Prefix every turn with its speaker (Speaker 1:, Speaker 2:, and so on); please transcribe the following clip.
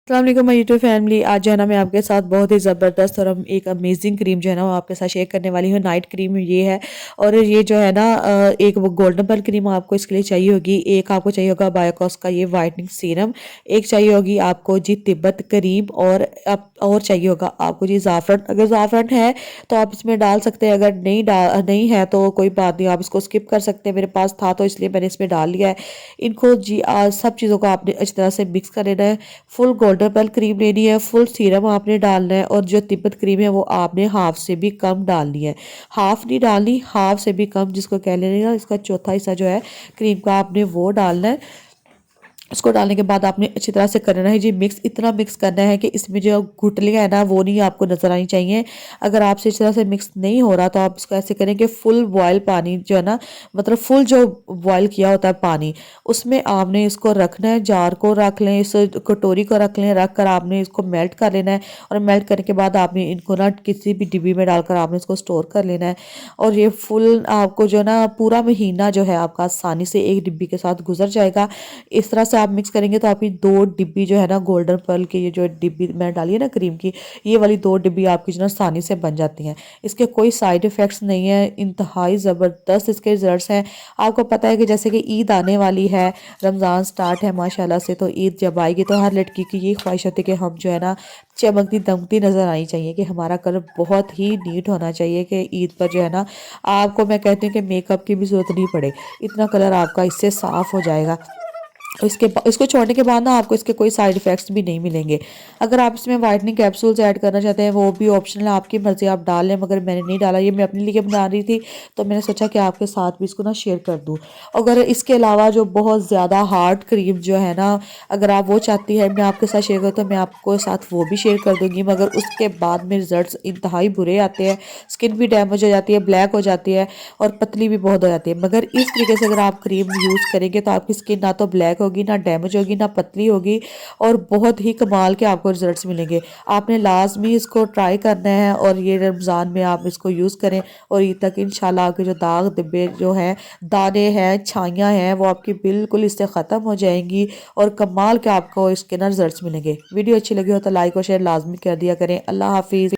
Speaker 1: अस्सलाम वालेकुम my YouTube family. आज जो है ना मैं आपके साथ बहुत ही ज़बरदस्त और एक अमेजिंग क्रीम जो है ना वो आपके साथ शेयर करने वाली हूँ। नाइट क्रीम ये है और ये जो है ना एक वो गोल्डन पेल क्रीम आपको इसके लिए चाहिए होगी। एक आपको चाहिए होगा बायोकॉस का ये वाइटनिंग सीरम, एक चाहिए होगी आपको जी तिब्बत क्रीम और चाहिए होगा आपको जी ज़ाफ़रान। अगर ज़ाफ़रान है तो आप इसमें डाल सकते हैं, अगर नहीं है तो कोई बात नहीं, आप इसको स्किप कर सकते हैं। मेरे पास था तो इसलिए मैंने इसमें डाल लिया है। इनको जी सब चीज़ों को आपने अच्छी तरह से मिक्स कर लेना है। फुल गोल्डन पेल क्रीम लेनी है, फुल सीरम आपने डालना है और जो तिब्बत क्रीम है वो आपने हाफ से भी कम डालनी है। हाफ नहीं डालनी, हाफ से भी कम जिसको कह लेना, इसका चौथा हिस्सा जो है क्रीम का आपने वो डालना है। इसको डालने के बाद आपने अच्छी तरह से करना है जी मिक्स। इतना मिक्स करना है कि इसमें जो गुठलियाँ है ना वो नहीं आपको नजर आनी चाहिए। अगर आपसे इस तरह से मिक्स नहीं हो रहा तो आप इसको ऐसे करें कि फुल बॉयल पानी जो है ना, मतलब फुल जो बॉयल किया होता है पानी, उसमें आपने इसको रखना है। जार को रख लें, इस कटोरी को रख लें, रख कर आपने इसको मेल्ट कर लेना है और मेल्ट करने के बाद आपने इनको ना किसी भी डिब्बी में डालकर आपने इसको स्टोर कर लेना है। और ये फुल आपको जो ना पूरा महीना जो है आपका आसानी से एक डिब्बी के साथ गुजर जाएगा। इस तरह से आप मिक्स करेंगे तो आपकी 2 डिब्बी जो है ना गोल्डन पर्ल की, ये जो डिब्बी मैंने डाली है ना क्रीम की, ये वाली 2 डिब्बी आपकी जो ना आसानी से बन जाती हैं। इसके कोई साइड इफ़ेक्ट्स नहीं है, इंतहाई ज़बरदस्त इसके रिजल्ट्स हैं। आपको पता है कि जैसे कि ईद आने वाली है, रमज़ान स्टार्ट है माशाल्लाह से, तो ईद जब आएगी तो हर लड़की की ये ख्वाहिश होती है कि हम जो है ना चमकती दमकती नज़र आनी चाहिए, कि हमारा कलर बहुत ही नीट होना चाहिए, कि ईद पर जो है ना आपको मैं कहती हूँ कि मेकअप की भी ज़रूरत नहीं पड़े, इतना कलर आपका इससे साफ़ हो जाएगा। इसको छोड़ने के बाद ना आपको इसके कोई साइड इफ़ेक्ट्स भी नहीं मिलेंगे। अगर आप इसमें वाइटनिंग कैप्सूल्स ऐड करना चाहते हैं वो भी ऑप्शनल है, आपकी मर्ज़ी, आप डाल लें, मगर मैंने नहीं डाला। ये मैं अपने लिए बना रही थी तो मैंने सोचा कि आपके साथ भी इसको ना शेयर कर दूँ। अगर इसके अलावा जो बहुत ज़्यादा हार्ड क्रीम जो है ना, अगर आप वो चाहती है मैं आपके साथ शेयर करूँ तो मैं आपको साथ वो भी शेयर कर दूँगी, मगर उसके बाद में रिजल्ट इंतहाई बुरे आते हैं। स्किन भी डैमेज हो जाती है, ब्लैक हो जाती है और पतली भी बहुत हो जाती है। मगर इस तरीके से अगर आप क्रीम यूज़ करेंगे तो आपकी स्किन ना तो ब्लैक होगी, ना डैमेज होगी, ना पतली होगी और बहुत ही कमाल के आपको रिजल्ट्स मिलेंगे। आपने लाजमी इसको ट्राई करना है और ये रमज़ान में आप इसको यूज़ करें और ईद तक इंशाल्लाह आपके जो दाग धब्बे जो हैं, दाने हैं, छाइयाँ हैं, वो आपकी बिल्कुल इससे ख़त्म हो जाएंगी और कमाल के आपको इसके ना रिजल्ट्स मिलेंगे। वीडियो अच्छी लगी हो तो लाइक और शेयर लाजमी कर दिया करें। अल्लाह हाफिज़।